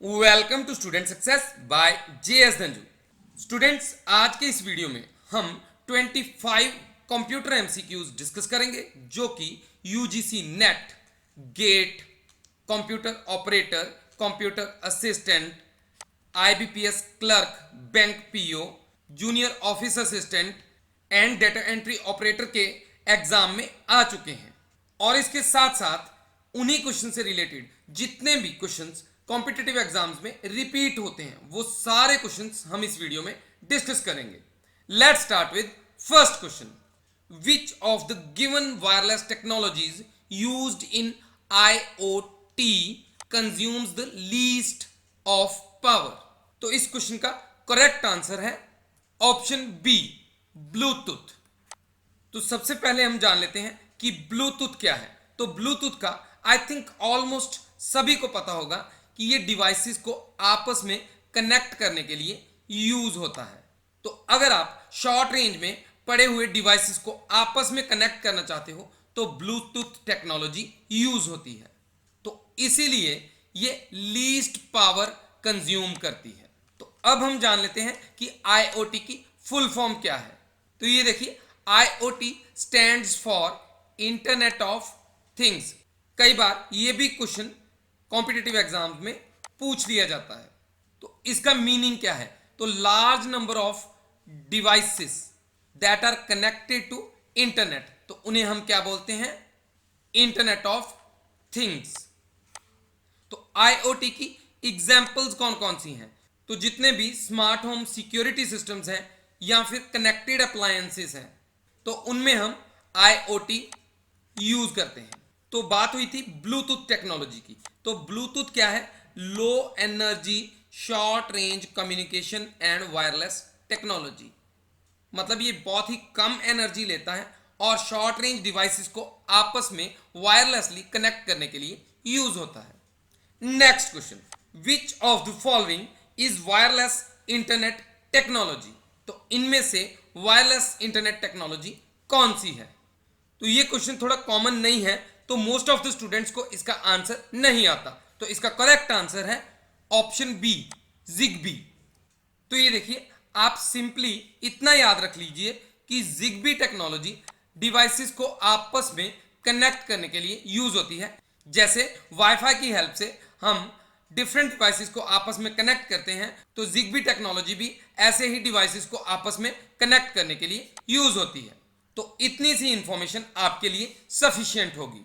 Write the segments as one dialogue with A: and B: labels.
A: Welcome to student success by JS Dhanju. Students, आज के इस वीडियो में हम 25 कंप्यूटर MCQs डिस्कस करेंगे जो कि UGC net, gate, computer operator, computer assistant, IBPS clerk, bank PO, junior office assistant and data entry operator के exam में आ चुके हैं। और इसके साथ साथ उन्हीं क्वेश्चन से रिलेटेड जितने भी क्वेश्चंस कॉम्पिटिटिव एग्जाम्स में रिपीट होते हैं वो सारे क्वेश्चंस हम इस वीडियो में डिस्कस करेंगे। Let's start with first question. Which of the given wireless technologies used in IoT consumes the least of power? तो इस क्वेश्चन का करेक्ट आंसर है ऑप्शन बी, ब्लूटूथ। तो सबसे पहले हम जान लेते हैं कि ब्लूटूथ क्या है। तो ब्लूटूथ का आई थिंक ऑलमोस्ट सभी को पता होगा कि ये डिवाइसेस को आपस में कनेक्ट करने के लिए यूज होता है। तो अगर आप शॉर्ट रेंज में पड़े हुए डिवाइसेस को आपस में कनेक्ट करना चाहते हो तो ब्लूटूथ टेक्नोलॉजी यूज होती है। तो इसीलिए ये लीस्ट पावर कंज्यूम करती है। तो अब हम जान लेते हैं कि IoT की फुल फॉर्म क्या है। तो ये देखिए, IoT stands for internet of things. कई बार ये भी क्वेश्चन कॉम्पिटिटिव एग्जाम में पूछ लिया जाता है। तो इसका मीनिंग क्या है? तो large number of devices that are connected to internet, तो उन्हें हम क्या बोलते हैं? Internet of things. तो IoT की एग्जाम्पल्स कौन कौन सी हैं? तो जितने भी स्मार्ट होम सिक्योरिटी सिस्टम्स हैं या फिर कनेक्टेड अप्लायंसेस हैं तो उनमें हम IoT यूज करते हैं। तो बात हुई थी ब्लूटूथ टेक्नोलॉजी की। तो ब्लूटूथ क्या है? Low energy short range communication and wireless technology. मतलब ये बहुत ही कम एनर्जी लेता है और शॉर्ट रेंज डिवाइसेस को आपस में वायरलेसली कनेक्ट करने के लिए यूज होता है। Next question, which of the following is wireless internet technology? तो इनमें से वायरलेस इंटरनेट टेक्नोलॉजी कौन सी है? तो ये क्वेश्चन थोड़ा कॉमन नहीं है, तो मोस्ट ऑफ द स्टूडेंट्स को इसका आंसर नहीं आता। तो इसका करेक्ट आंसर है ऑप्शन बी, जिगबी। तो ये देखिए, आप सिंपली इतना याद रख लीजिए कि जिगबी टेक्नोलॉजी डिवाइसेस को आपस में कनेक्ट करने के लिए यूज होती है। जैसे वाईफाई की हेल्प से हम डिफरेंट डिवाइसेस को आपस में कनेक्ट करते हैं, तो जिगबी टेक्नोलॉजी भी ऐसे ही डिवाइसेस को आपस में कनेक्ट करने के लिए यूज होती है। तो इतनी सी इंफॉर्मेशन आपके लिए सफिशिएंट होगी।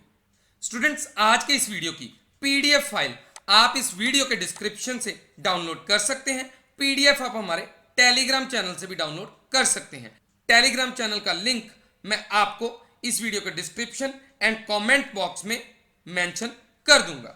A: स्टूडेंट्स, आज के इस वीडियो की PDF फाइल आप इस वीडियो के डिस्क्रिप्शन से डाउनलोड कर सकते हैं। PDF आप हमारे टेलीग्राम चैनल से भी डाउनलोड कर सकते हैं। टेलीग्राम चैनल का लिंक मैं आपको इस वीडियो के डिस्क्रिप्शन एंड कमेंट बॉक्स में मेंशन कर दूंगा।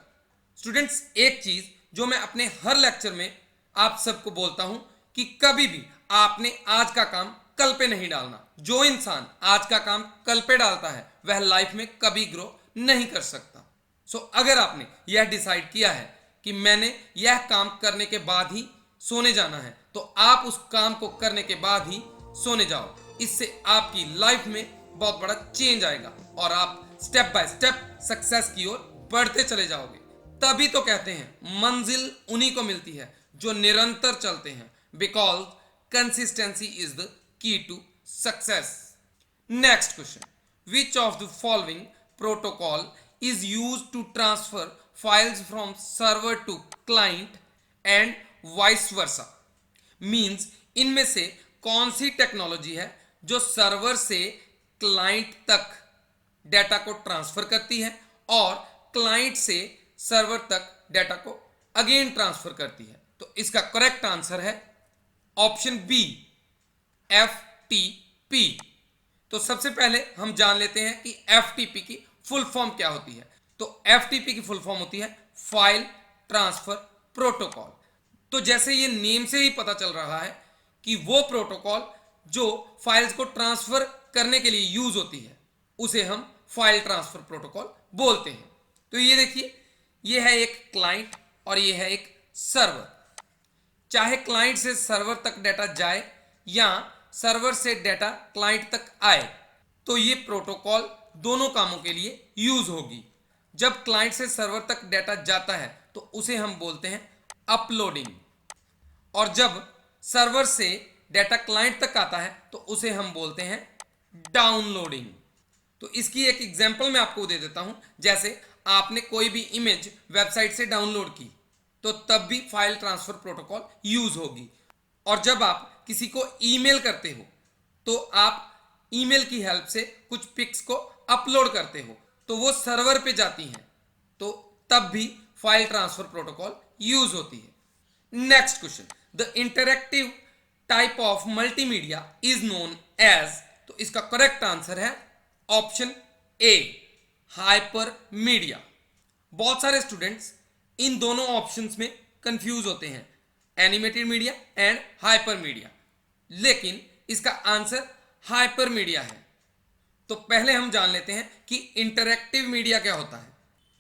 A: स्टूडेंट्स, एक चीज जो मैं अपने हर लेक्चर में आप सबको बोलता हूं कि कभी भी आपने आज का काम कल पे नहीं डालना। जो इंसान आज का काम कल पे डालता है वह लाइफ में कभी ग्रो नहीं कर सकता। सो अगर आपने यह डिसाइड किया है कि मैंने यह काम करने के बाद ही सोने जाना है तो आप उस काम को करने के बाद ही सोने जाओ। इससे आपकी लाइफ में बहुत बड़ा चेंज आएगा और आप स्टेप बाय स्टेप सक्सेस की ओर बढ़ते चले जाओगे। तभी तो कहते हैं मंजिल उन्हीं को मिलती है जो निरंतर चलते हैं, because consistency is the key to success. Next question, which of the following protocol is used to transfer files from server to client and vice versa? Means इनमें से कौन सी टेक्नोलॉजी है जो सर्वर से क्लाइंट तक डेटा को transfer करती है और क्लाइंट से सर्वर तक डेटा को अगेन ट्रांसफर करती है? तो इसका करेक्ट आंसर है ऑप्शन बी, FTP। तो सबसे पहले हम जान लेते हैं कि FTP की फुल फॉर्म क्या होती है। तो FTP की फुल फॉर्म होती है फाइल ट्रांसफर प्रोटोकॉल। तो जैसे ये नेम से ही पता चल रहा है कि वो प्रोटोकॉल जो फाइल्स को ट्रांसफर करने के लिए यूज होती है उसे हम फाइल ट्रांसफर प्रोटोकॉल बोलते हैं। तो ये देखिए, ये है एक क्लाइंट और ये है एक सर्वर। चाहे क्लाइंट से सर्वर तक डेटा जाए या सर्वर से डेटा क्लाइंट तक आए तो ये प्रोटोकॉल दोनों कामों के लिए यूज होगी। जब क्लाइंट से सर्वर तक डेटा जाता है तो उसे हम बोलते हैं अपलोडिंग, और जब सर्वर से डेटा क्लाइंट तक आता है तो उसे हम बोलते हैं डाउनलोडिंग। तो इसकी एक एग्जांपल मैं आपको दे देता हूं। जैसे आपने कोई भी इमेज वेबसाइट से डाउनलोड की तो तब भी फाइल ट्रांसफर प्रोटोकॉल यूज होगी, और जब आप किसी को ईमेल करते हो तो आप ईमेल की हेल्प से कुछ पिक्स को अपलोड करते हो तो वो सर्वर पे जाती हैं, तो तब भी फाइल ट्रांसफर प्रोटोकॉल यूज होती है। Next question, the interactive type of multimedia is known as, तो इसका करेक्ट आंसर है ऑप्शन ए, हाइपर मीडिया। बहुत सारे स्टूडेंट्स इन दोनों ऑप्शंस में कंफ्यूज होते हैं, animated media and hyper media, लेकिन इसका आंसर हाइपर मीडिया है। तो पहले हम जान लेते हैं कि इंटरैक्टिव मीडिया क्या होता है।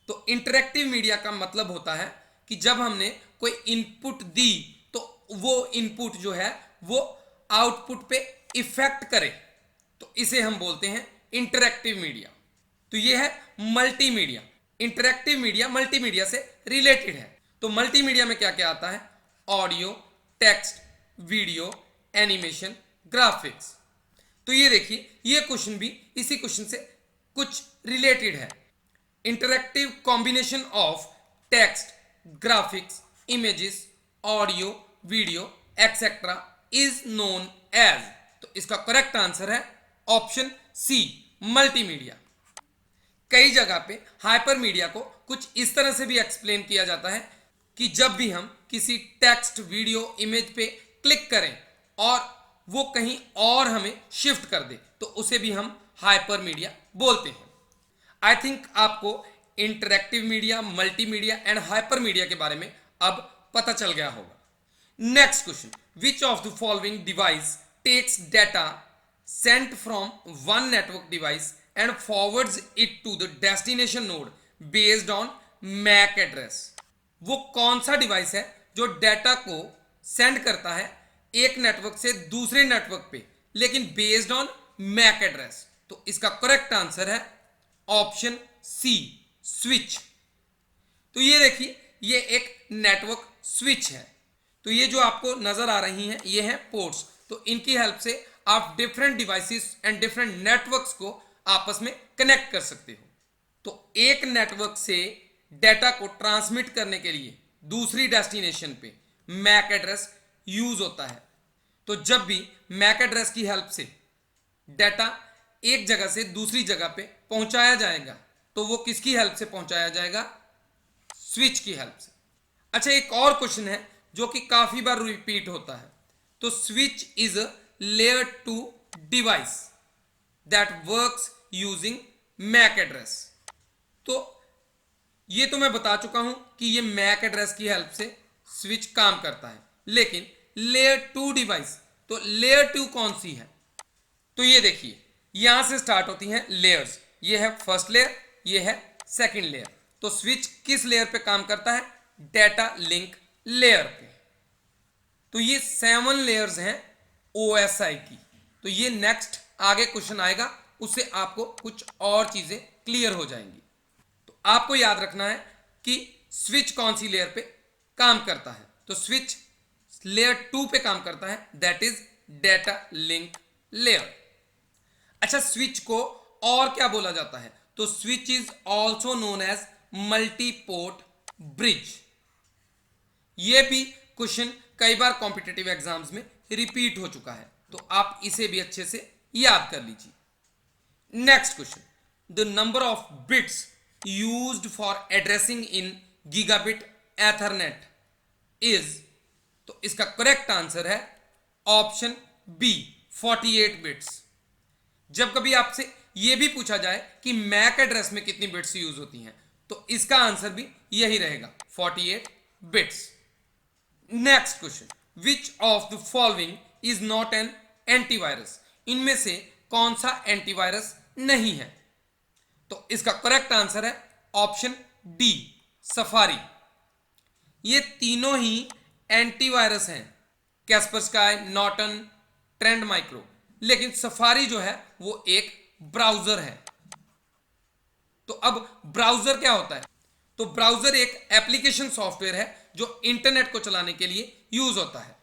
A: तो इंटरैक्टिव मीडिया का मतलब होता है कि जब हमने कोई इनपुट दी तो वो इनपुट जो है वो आउटपुट पे इफेक्ट करे, तो इसे हम बोलते हैं इंटरैक्टिव मीडिया। तो ये है मल्टीमीडिया। इंटरैक्टिव मीडिया मल्टीमीडिया से रिलेटेड है। तो मल्टीमीडिया में क्या क्या आता है? Audio, text, video, animation, graphics. तो ये देखिए, ये क्वेश्चन भी इसी क्वेश्चन से कुछ रिलेटेड है। Interactive combination of text, graphics, images, audio, video etcetera is known as, तो इसका करेक्ट आंसर है ऑप्शन सी, मल्टीमीडिया। कई जगह पे हाइपर मीडिया को कुछ इस तरह से भी एक्सप्लेन किया जाता है कि जब भी हम किसी टेक्स्ट, वीडियो, इमेज पे क्लिक करें और वो कहीं और हमें शिफ्ट कर दे तो उसे भी हम हाइपर मीडिया बोलते हैं। आई थिंक आपको interactive media, multimedia and hyper media के बारे में अब पता चल गया होगा। Next question, which of the following device takes data sent from one network device and forwards it to the destination node based on MAC address? वो कौन सा डिवाइस है जो डेटा को सेंड करता है एक नेटवर्क से दूसरे नेटवर्क पे, लेकिन बेस्ड ऑन मैक एड्रेस? तो इसका करेक्ट आंसर है ऑप्शन सी, स्विच। तो ये देखिए, ये एक नेटवर्क स्विच है। तो ये जो आपको नजर आ रही हैं ये हैं पोर्ट्स। तो इनकी हेल्प से आप different devices and different networks को आपस में कनेक्ट कर सकते हो। तो एक नेटवर्क से डेटा को ट्रांसमिट करने के लिए दूसरी डेस्टिनेशन पे मैक एड्रेस यूज होता है। तो जब भी मैक एड्रेस की हेल्प से डेटा एक जगह से दूसरी जगह पे पहुंचाया जाएगा तो वो किसकी हेल्प से पहुंचाया जाएगा? स्विच की हेल्प से। अच्छा, एक और क्वेश्चन है जो कि काफी बार रिपीट होता है। तो switch is a layer 2 device that works using mac address. तो ये तो मैं बता चुका हूं कि ये मैक एड्रेस की हेल्प से स्विच काम करता है, लेकिन लेयर 2 डिवाइस, तो लेयर 2 कौन सी है? तो ये देखिए, यहां से स्टार्ट होती हैं लेयर्स। ये है फर्स्ट लेयर, ये है सेकंड लेयर। तो स्विच किस लेयर पे काम करता है? डेटा लिंक लेयर पे। तो ये 7 लेयर्स हैं OSI की। तो ये नेक्स्ट आगे क्वेश्चन आएगा, उससे आपको कुछ और चीजें क्लियर हो जाएंगी। तो आपको याद रखना है कि स्विच कौन सी लेयर पे काम करता है। तो स्विच लेयर 2 पे काम करता है, that is data link layer. अच्छा, स्विच को और क्या बोला जाता है? तो switch is also known as multi port bridge. ये भी क्वेश्चन कई बार कॉम्पिटिटिव एग्जाम्स में रिपीट हो चुका है, तो आप इसे भी अच्छे से याद कर लीजिए। Next question, the number of bits used for addressing in gigabit Ethernet is, तो इसका करेक्ट आंसर है ऑप्शन बी, 48 बिट्स। जब कभी आपसे यह भी पूछा जाए कि मैक एड्रेस में कितनी बिट्स यूज होती हैं, तो इसका आंसर भी यही रहेगा, 48 bits. Next question, which of the following is not an antivirus? इनमें से कौन सा एंटीवायरस नहीं है? तो इसका करेक्ट आंसर है ऑप्शन डी, सफारी। ये तीनों ही एंटीवायरस हैं, कैस्परस्काई, नॉर्टन, ट्रेंड माइक्रो, लेकिन सफारी जो है वो एक ब्राउजर है। तो अब ब्राउजर क्या होता है? तो ब्राउजर एक एप्लीकेशन सॉफ्टवेयर है जो इंटरनेट को चलाने के लिए यूज होता है।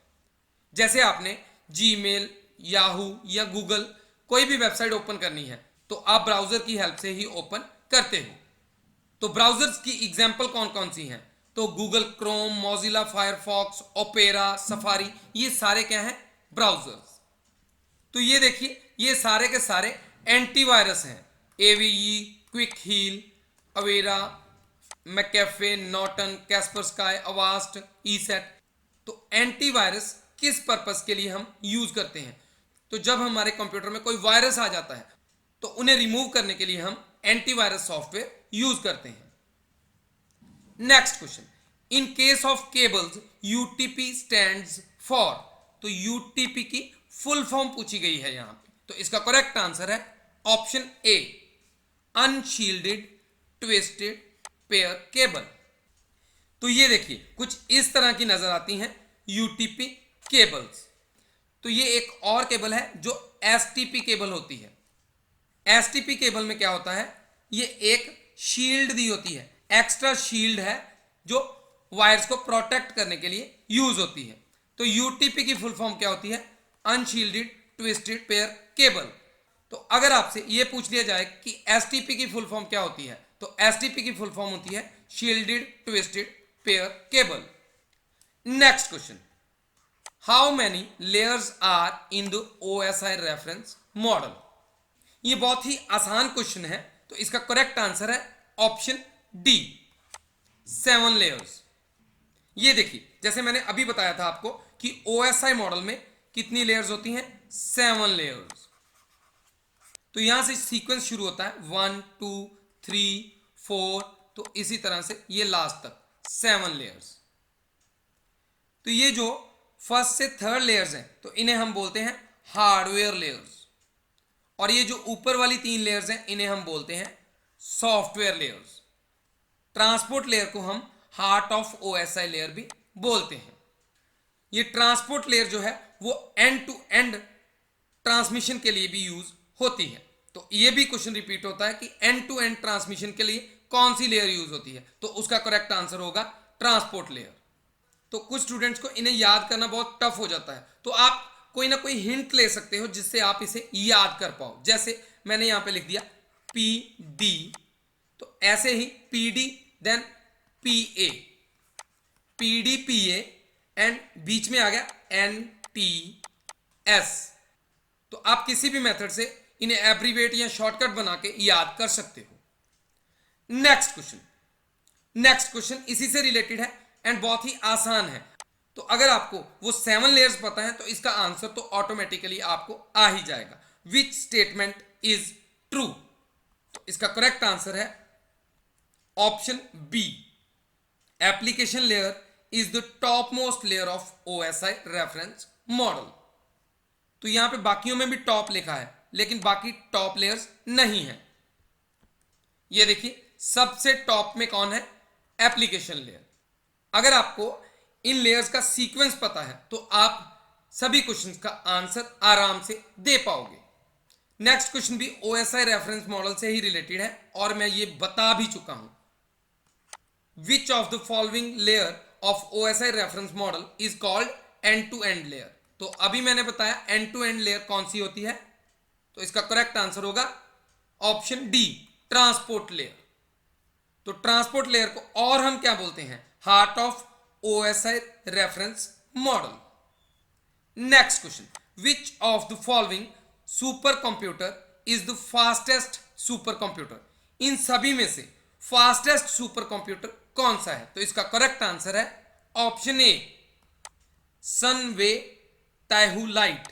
A: जैसे आपने जीमेल, याहू या गूगल कोई भी वेबसाइट ओपन करनी है तो आप ब्राउजर की हेल्प से ही ओपन करते हो। तो ब्राउजर्स की एग्जांपल कौन कौन सी हैं? तो Google Chrome, Mozilla Firefox, opera, safari, ये सारे क्या हैं? ब्राउजर्स। तो ये देखिए, ये सारे के सारे एंटीवायरस हैं। एवीई, Quick Heal, Avira, McAfee, Norton, Kaspersky, Avast, ESET. तो एंटीवायरस किस पर्पस के लिए हम यूज करते हैं? तो जब हमारे कंप्यूटर में कोई वायरस आ जाता है तो उन्हें रिमूव करने के लिए हम एंटीवायरस सॉफ्टवेयर यूज करते हैं। Next question, in case of cables UTP stands for. तो यूटीपी की फुल फॉर्म पूछी गई है यहां पे, तो इसका करेक्ट आंसर है ऑप्शन ए, अनशील्डेड ट्विस्टेड पेयर केबल। तो ये देखिए कुछ इस तरह की नजर आती हैं यूटीपी केबल्स। तो ये एक और केबल है जो एसटीपी केबल होती है। एसटीपी केबल में क्या होता है? ये एक शील्ड दी होती है, एक्स्ट्रा शील्ड है जो वायर्स को प्रोटेक्ट करने के लिए यूज होती है। तो यूटीपी की फुल फॉर्म क्या होती है? Unshielded twisted pair cable. तो अगर आपसे ये पूछ लिया जाए कि एसटीपी की फुल फॉर्म क्या होती है, तो एसटीपी की फुल फॉर्म होती है shielded twisted pair cable. Next question, how many layers are in the OSI reference model. ये बहुत ही आसान क्वेश्चन है, तो इसका करेक्ट आंसर है ऑप्शन डी, 7 लेयर्स। ये देखिए, जैसे मैंने अभी बताया था आपको कि ओएसआई मॉडल में कितनी लेयर्स होती हैं? 7 लेयर्स। तो यहां से सीक्वेंस शुरू होता है 1 2 3 4, तो इसी तरह से ये लास्ट तक 7 लेयर्स। तो ये जो फर्स्ट से थर्ड लेयर्स हैं तो इन्हें हम बोलते हैं हार्डवेयर लेयर्स, और ये जो ऊपर वाली 3 लेयर्स हैं इन्हें हम बोलते हैं सॉफ्टवेयर लेयर्स। ट्रांसपोर्ट लेयर को हम हार्ट ऑफ ओएसआई लेयर भी बोलते हैं। ये ट्रांसपोर्ट लेयर जो है वो एंड टू एंड ट्रांसमिशन के लिए भी यूज होती है। तो ये भी क्वेश्चन रिपीट होता है कि एंड टू एंड ट्रांसमिशन के लिए कौन सी लेयर यूज होती है, तो उसका करेक्ट आंसर होगा ट्रांसपोर्ट लेयर। तो कुछ स्टूडेंट्स को इन्हें याद करना बहुत टफ हो जाता है, तो आप कोई ना कोई हिंट ले सकते हो जिससे आप इसे याद कर पाओ। जैसे मैंने यहां पे लिख दिया पी डी, तो ऐसे ही P D then P A, P D P A and बीच में आ गया एन टी एस। तो आप किसी भी मेथड से इन्हें एब्रीवेट या शॉर्टकट बना के याद कर सकते हो। नेक्स्ट क्वेश्चन इसी से रिलेटेड है एंड बहुत ही आसान है। तो अगर आपको वो 7 लेयर्स पता है तो इसका आंसर तो ऑटोमेटिकली आपको आ ही जाएगा। Which statement is true? तो इसका करेक्ट आंसर है option B, application layer is the top most layer of OSI reference model. तो यहां पे बाकियों में भी टॉप लिखा है लेकिन बाकी टॉप लेयर्स नहीं है। ये देखिए सबसे टॉप में कौन है? Application layer. अगर आपको इन लेयर्स का सीक्वेंस पता है तो आप सभी क्वेश्चंस का आंसर आराम से दे पाओगे। नेक्स्ट क्वेश्चन भी ओएसआई रेफरेंस मॉडल से ही रिलेटेड है और मैं ये बता भी चुका हूं। Which of the following layer of OSI reference model is called end to end layer. तो अभी मैंने बताया एंड टू एंड लेयर कौन सी होती है, तो इसका करेक्ट आंसर होगा ऑप्शन डी, ट्रांसपोर्ट लेयर। तो ट्रांसपोर्ट लेयर को और हम क्या बोलते हैं? Heart of OSI reference model. Next question, which of the following super computer is the fastest super computer. इन सभी में से फास्टेस्ट सुपर कंप्यूटर कौन सा है? तो इसका करेक्ट आंसर है ऑप्शन ए, सनवे ताइहू लाइट।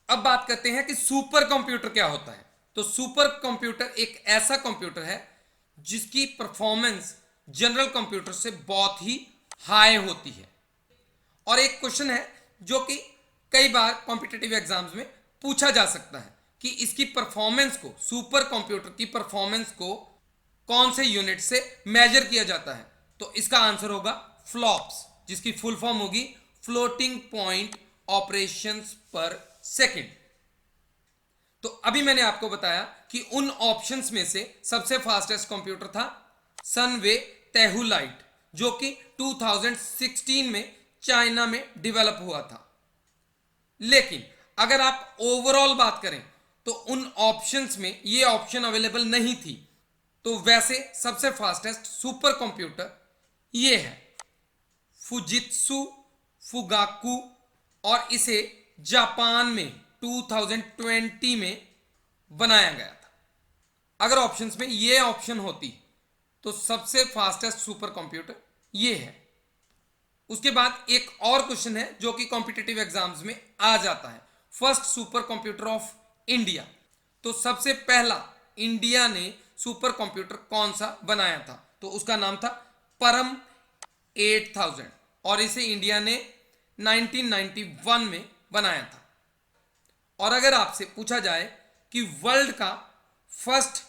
A: अब बात करते हैं कि सुपर कंप्यूटर क्या होता है। तो सुपर कंप्यूटर एक ऐसा कंप्यूटर है जिसकी परफॉर्मेंस जनरल कंप्यूटर से बहुत ही हाई होती है। और एक क्वेश्चन है जो कि कई बार कॉम्पिटिटिव एग्जाम्स में पूछा जा सकता है कि इसकी परफॉर्मेंस को, सुपर कंप्यूटर की परफॉर्मेंस को कौन से यूनिट से मेजर किया जाता है? तो इसका आंसर होगा फ्लॉप्स, जिसकी फुल फॉर्म होगी फ्लोटिंग पॉइंट ऑपरेशंस पर सेकंड। तो अभी मैंने आपको बताया कि उन ऑप्शंस में से सबसे फास्टेस्ट कंप्यूटर था सनवे ताइहू लाइट, जो कि 2016 में चाइना में डेवलप हुआ था। लेकिन अगर आप ओवरऑल बात करें तो उन ऑप्शंस में ये ऑप्शन अवेलेबल नहीं थी। तो वैसे सबसे फास्टेस्ट सुपर कंप्यूटर ये है फुजित्सु फुगाकू, और इसे जापान में 2020 में बनाया गया था। अगर ऑप्शंस में ये ऑप्शन होती तो सबसे फास्टेस्ट सुपर कंप्यूटर ये है। उसके बाद एक और क्वेश्चन है जो कि कॉम्पिटिटिव एग्जाम्स में आ जाता है, first super computer of India. तो सबसे पहला इंडिया ने सुपर कंप्यूटर कौन सा बनाया था? तो उसका नाम था परम 8000, और इसे इंडिया ने 1991 में बनाया था। और अगर आपसे पूछा जाए कि वर्ल्ड का फर्स्ट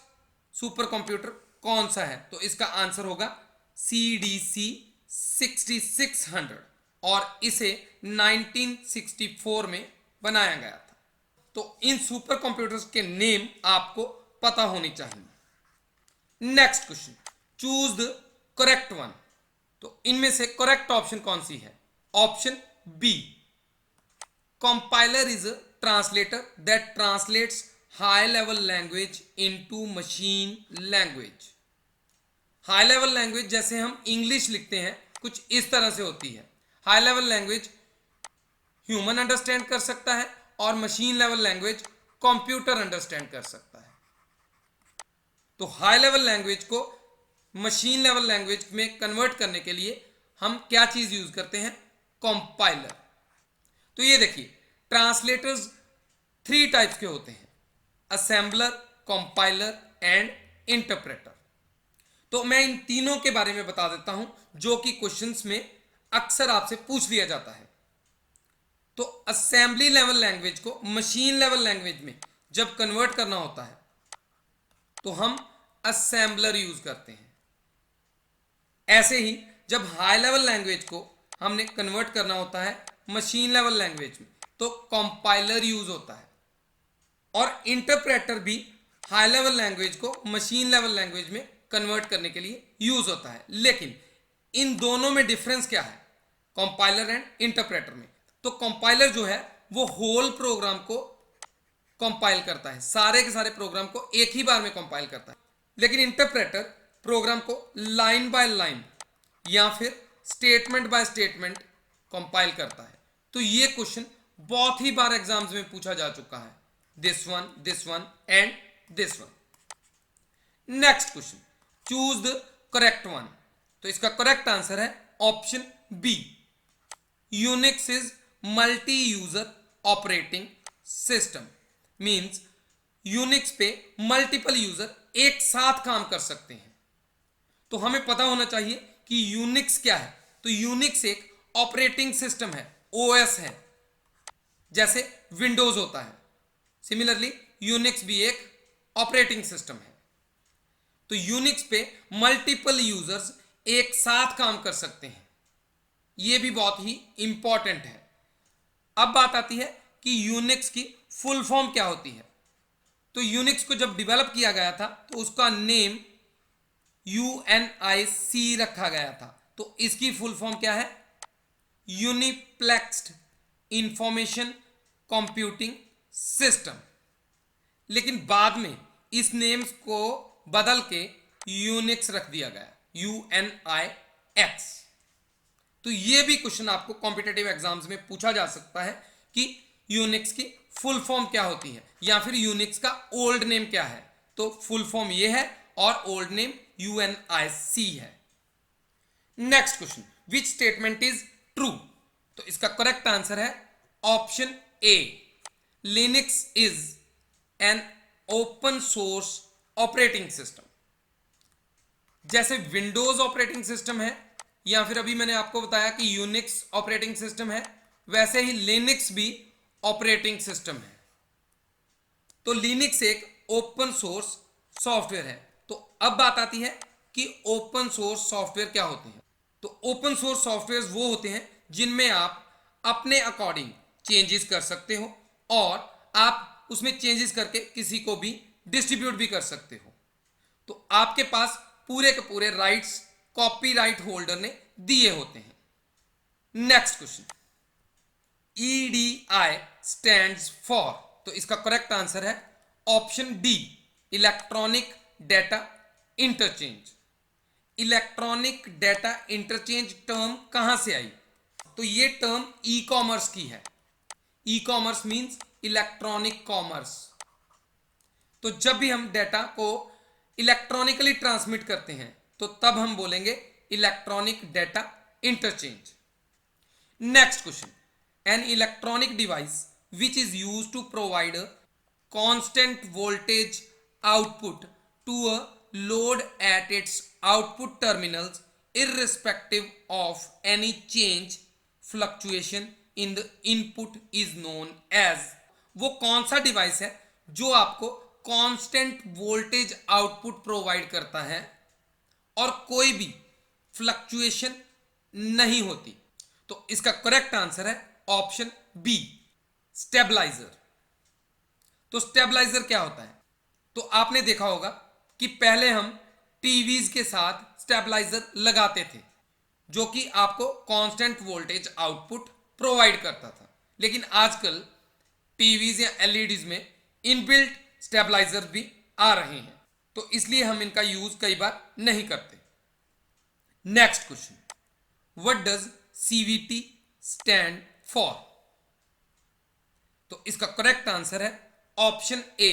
A: सुपर कंप्यूटर कौन सा है, तो इसका आंसर होगा CDC 6600, और इसे 1964 में बनाया गया था। तो इन सुपर कंप्यूटर्स के नेम आपको पता होनी चाहिए। Next question, choose the correct one. तो इनमें से करेक्ट ऑप्शन कौन सी है? Option B, compiler is a translator that translates high level language into machine language. High level language जैसे हम इंग्लिश लिखते हैं कुछ इस तरह से होती है। High level language human understand कर सकता है और machine level language computer understand कर सकता है। तो हाई लेवल लैंग्वेज को मशीन लेवल लैंग्वेज में कन्वर्ट करने के लिए हम क्या चीज यूज करते हैं? कंपाइलर। तो ये देखिए, ट्रांसलेटर्स 3 टाइप्स के होते हैं, असेंबलर, कंपाइलर एंड इंटरप्रेटर। तो मैं इन तीनों के बारे में बता देता हूं जो कि क्वेश्चंस में अक्सर आपसे पूछ लिया जाता है। तो असेंबली लेवल लैंग्वेज को मशीन लेवल लैंग्वेज में जब कन्वर्ट करना होता है तो हम असेंबलर यूज करते हैं। ऐसे ही जब हाई लेवल लैंग्वेज को हमने कन्वर्ट करना होता है मशीन लेवल लैंग्वेज में तो कंपाइलर यूज होता है। और इंटरप्रेटर भी हाई लेवल लैंग्वेज को मशीन लेवल लैंग्वेज में कन्वर्ट करने के लिए यूज होता है। लेकिन इन दोनों में डिफरेंस क्या है कंपाइलर एंड इंटरप्रेटर में? तो कंपाइलर जो है वो होल प्रोग्राम को कंपाइल करता है, सारे के सारे प्रोग्राम को एक ही बार में कंपाइल करता है। लेकिन इंटरप्रेटर प्रोग्राम को लाइन बाय लाइन या फिर स्टेटमेंट बाय स्टेटमेंट कंपाइल करता है। तो ये क्वेश्चन बहुत ही बार एग्जाम्स में पूछा जा चुका है, this one and this one. Next question, choose the correct one. तो इसका करेक्ट आंसर है option B, unix is multi user operating system. Means unix पे मल्टीपल यूजर एक साथ काम कर सकते हैं। तो हमें पता होना चाहिए कि यूनिक्स क्या है। तो यूनिक्स एक ऑपरेटिंग सिस्टम है, ओएस है, जैसे विंडोज होता है। सिमिलरली यूनिक्स भी एक ऑपरेटिंग सिस्टम है। तो यूनिक्स पे मल्टीपल यूजर्स एक साथ काम कर सकते हैं, यह भी बहुत ही इंपॉर्टेंट है। अब बात आती है कि यूनिक्स की फुल फॉर्म क्या होती है। तो यूनिक्स को जब डेवलप किया गया था तो उसका नेम UNIC रखा गया था। तो इसकी फुल फॉर्म क्या है? यूनिप्लेक्स्ड इंफॉर्मेशन कंप्यूटिंग सिस्टम। लेकिन बाद में इस नेम्स को बदल के यूनिक्स रख दिया गया, UNIX। तो यह भी क्वेश्चन आपको कॉम्पिटिटिव एग्जाम्स में पूछा जा सकता है कि यूनिक्स की फुल फॉर्म क्या होती है या फिर यूनिक्स का ओल्ड नेम क्या है। तो फुल फॉर्म यह है और ओल्ड नेम UNIC है। Next question, which statement is true? तो इसका करेक्ट आंसर है option A, Linux is an open source operating system. जैसे विंडोज ऑपरेटिंग सिस्टम है या फिर अभी मैंने आपको बताया कि यूनिक्स ऑपरेटिंग सिस्टम है, वैसे ही लिनक्स भी ऑपरेटिंग सिस्टम है। तो लिनक्स एक ओपन सोर्स सॉफ्टवेयर है। तो अब बात आती है कि ओपन सोर्स सॉफ्टवेयर क्या होते हैं। तो ओपन सोर्स सॉफ्टवेयर वो होते हैं जिनमें आप अपने अकॉर्डिंग चेंजेस कर सकते हो और आप उसमें चेंजेस करके किसी को भी डिस्ट्रीब्यूट भी कर सकते हो। तो आपके पास पूरे के पूरे राइट्स कॉपीराइट होल्डर ने दिए होते हैं। Next question, EDI stands for, तो इसका करेक्ट आंसर है option D, electronic data interchange. Electronic data interchange term कहां से आई? तो ये टर्म ई कॉमर्स की है। E commerce means electronic commerce. तो जब भी हम डेटा को इलेक्ट्रॉनिकली ट्रांसमिट करते हैं तो तब हम बोलेंगे electronic data interchange. Next question, an electronic device which is use to provide a constant voltage output to a load at its output terminals irrespective of any change fluctuation in the input is known as। वो कौन सा device है जो आपको constant voltage output provide करता है और कोई भी फ्लक्चुएशन नहीं होती? तो इसका करेक्ट आंसर है ऑप्शन बी, स्टेबलाइजर। तो स्टेबलाइजर क्या होता है? तो आपने देखा होगा कि पहले हम टीवीज के साथ स्टेबलाइजर लगाते थे जो कि आपको कांस्टेंट वोल्टेज आउटपुट प्रोवाइड करता था, लेकिन आजकल टीवीज या एलईडीज में इनबिल्ट स्टेबलाइजर भी आ रहे हैं, तो इसलिए हम इनका यूज कई बार नहीं करते। Next question, what does CVT stand for? तो इसका करेक्ट आंसर है option A,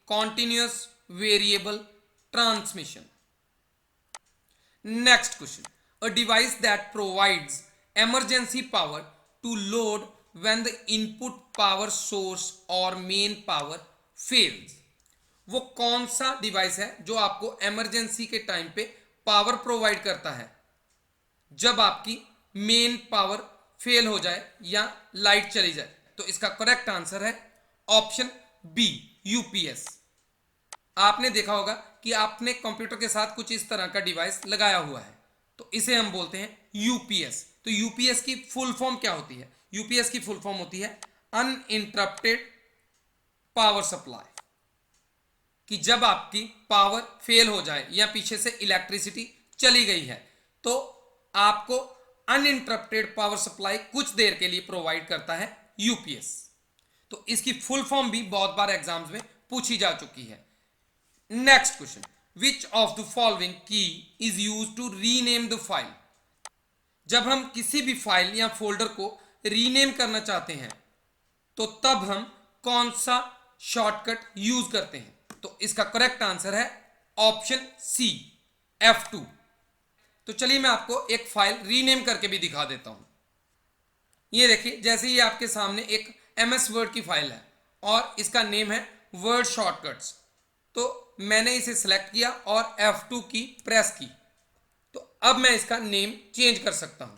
A: continuous variable transmission. Next question, a device that provides emergency power to load when the input power source or main power fails। वो कौन सा device है जो आपको emergency के टाइम पे पावर प्रोवाइड करता है जब आपकी मेन पावर फेल हो जाए या लाइट चली जाए? तो इसका करेक्ट आंसर है ऑप्शन बी, यूपीएस। आपने देखा होगा कि आपने कंप्यूटर के साथ कुछ इस तरह का डिवाइस लगाया हुआ है, तो इसे हम बोलते हैं यूपीएस। तो यूपीएस की फुल फॉर्म क्या होती है? यूपीएस की फुल फॉर्म होती है अनइंटरप्टेड पावर सप्लाई। कि जब आपकी पावर फेल हो जाए या पीछे से इलेक्ट्रिसिटी चली गई है तो आपको अनइंटरप्टेड पावर सप्लाई कुछ देर के लिए प्रोवाइड करता है यूपीएस। तो इसकी फुल फॉर्म भी बहुत बार एग्जाम्स में पूछी जा चुकी है। Next question, which of the following key is use to rename the file? जब हम किसी भी फाइल या फोल्डर को रीनेम करना चाहते हैं तो तब हम कौन सा शॉर्टकट यूज करते हैं? तो इसका करेक्ट आंसर है ऑप्शन सी, F2। तो चलिए मैं आपको एक फाइल रीनेम करके भी दिखा देता हूं। ये देखिए, जैसे ही आपके सामने एक MS वर्ड की फाइल है और इसका नेम है वर्ड शॉर्टकट्स, तो मैंने इसे सिलेक्ट किया और F2 की प्रेस की, तो अब मैं इसका नेम चेंज कर सकता हूं।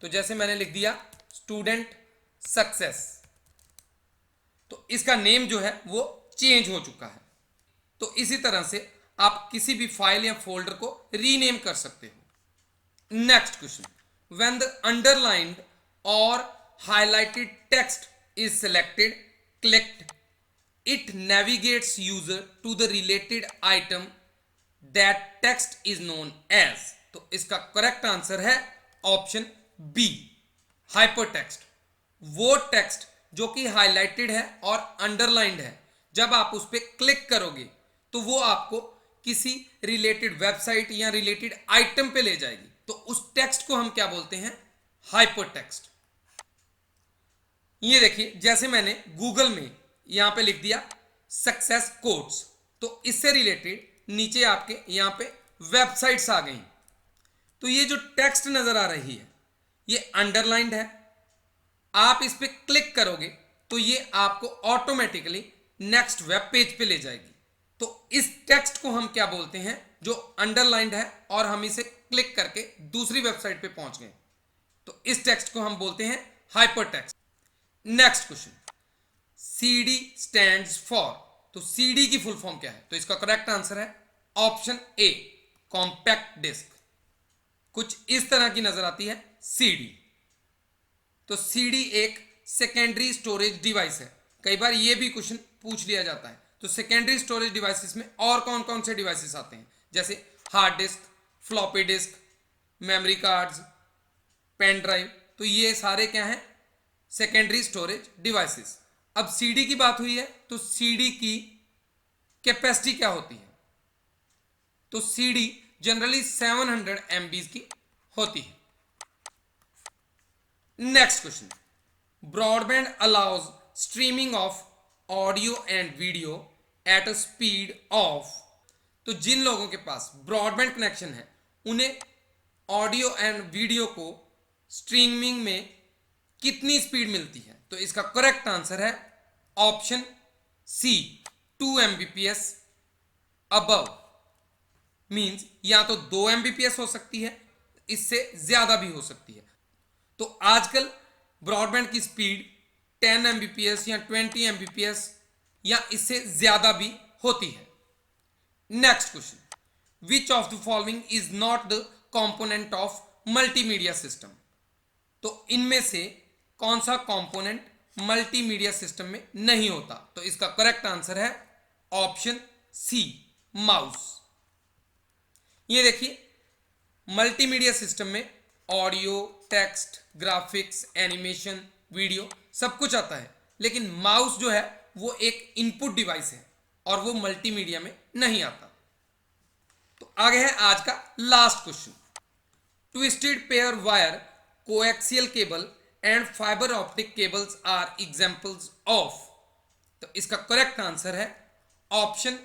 A: तो जैसे मैंने लिख दिया स्टूडेंट सक्सेस, तो इसका नेम जो है वो चेंज हो चुका है। तो इसी तरह से आप किसी भी फाइल या फोल्डर को रीनेम कर सकते हो। Next question, when the underlined और highlighted text is selected, clicked, it navigates user to the related item that text is known as। तो इसका करेक्ट आंसर है ऑप्शन बी, हाइपरटेक्स्ट। वो टेक्स्ट जो कि हाईलाइटेड है और अंडरलाइंड है, जब आप उस पर क्लिक करोगे तो वो आपको किसी रिलेटेड वेबसाइट या रिलेटेड आइटम पे ले जाएगी, तो उस टेक्स्ट को हम क्या बोलते हैं? हाइपरटेक्स्ट। ये देखिए, जैसे मैंने गूगल में यहां पे लिख दिया सक्सेस कोड्स, तो इससे रिलेटेड नीचे आपके यहां पे वेबसाइट्स आ गई। तो ये जो टेक्स्ट नजर आ रही है ये अंडरलाइंड है, आप इस पे क्लिक करोगे तो ये आपको ऑटोमेटिकली नेक्स्ट वेब पेज पे ले जाएगी। तो इस टेक्स्ट को हम क्या बोलते हैं? जो अंडरलाइंड है और हम इसे क्लिक करके दूसरी वेबसाइट पे पहुंच गए, तो इस टेक्स्ट को हम बोलते हैं hypertext. Next question, CD stands for. तो CD की फुल फॉर्म क्या है? तो इसका करेक्ट आंसर है ऑप्शन ए, कॉम्पैक्ट डिस्क। कुछ इस तरह की नजर आती है CD। तो CD एक सेकेंडरी स्टोरेज डिवाइस है। कई बार ये भी क्वेश्चन पूछ लिया जाता है। तो सेकेंडरी स्टोरेज डिवाइसेस में और कौन कौन से डिवाइसेस आते हैं? जैसे hard disk, floppy disk, memory cards, pen drive, तो ये सारे क्या हैं, सेकेंडरी स्टोरेज डिवाइसेस। अब सीडी की बात हुई है तो सीडी की कैपेसिटी क्या होती है, तो सीडी जनरली 700 MB की होती है। Next question, broadband allows streaming of audio and video at a speed of, तो जिन लोगों के पास ब्रॉडबैंड कनेक्शन है उन्हें ऑडियो एंड वीडियो को स्ट्रीमिंग में कितनी स्पीड मिलती है, तो इसका करेक्ट आंसर है option C, 2 Mbps above, means या तो 2 Mbps हो सकती है, इससे ज्यादा भी हो सकती है। तो आजकल ब्रॉडबैंड की स्पीड 10 Mbps या 20 Mbps या इससे ज्यादा भी होती है। Next question, which of the following is not the component of multimedia system, तो इनमें से कौन सा कंपोनेंट मल्टीमीडिया सिस्टम में नहीं होता, तो इसका करेक्ट आंसर है ऑप्शन सी, माउस। ये देखिए, मल्टीमीडिया सिस्टम में audio, text, graphics, animation, video सब कुछ आता है, लेकिन माउस जो है वो एक इनपुट डिवाइस है और वो मल्टीमीडिया में नहीं आता। तो आगे है आज का last question, twisted pair wire, coaxial cable and fiber optic cables are examples of, तो इसका करेक्ट आंसर है ऑप्शन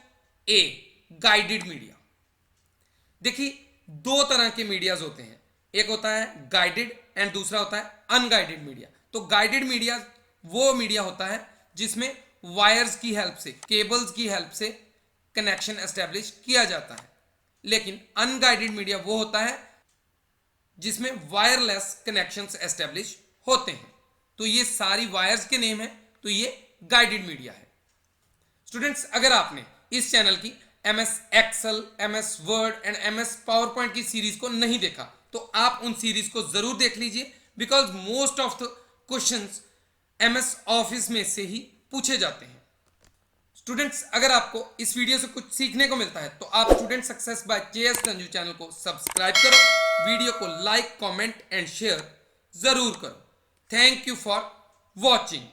A: ए, गाइडेड मीडिया। देखिए, दो तरह के मीडियाज होते हैं, एक होता है गाइडेड एंड दूसरा होता है अनगाइडेड मीडिया। तो गाइडेड मीडिया वो मीडिया होता है जिसमें वायर्स की हेल्प से, केबल्स की हेल्प से कनेक्शन एस्टेब्लिश किया जाता है, लेकिन अनगाइडेड मीडिया वो होता है जिसमें वायरलेस कनेक्शंस एस्टेब्लिश होते हैं। तो ये सारी वायर्स के नेम है, तो ये गाइडेड मीडिया है। स्टूडेंट्स, अगर आपने इस चैनल की MS excel, MS word and MS power point की सीरीज को नहीं देखा तो आप उन सीरीज को जरूर देख लीजिए, because most of the questions MS office में से ही पूछे जाते हैं। स्टूडेंट्स, अगर आपको इस वीडियो से कुछ सीखने को मिलता है तो आप student success by JS Sanju channel को सब्सक्राइब करो, वीडियो को लाइक, कमेंट एंड शेयर जरूर करो। Thank you for watching.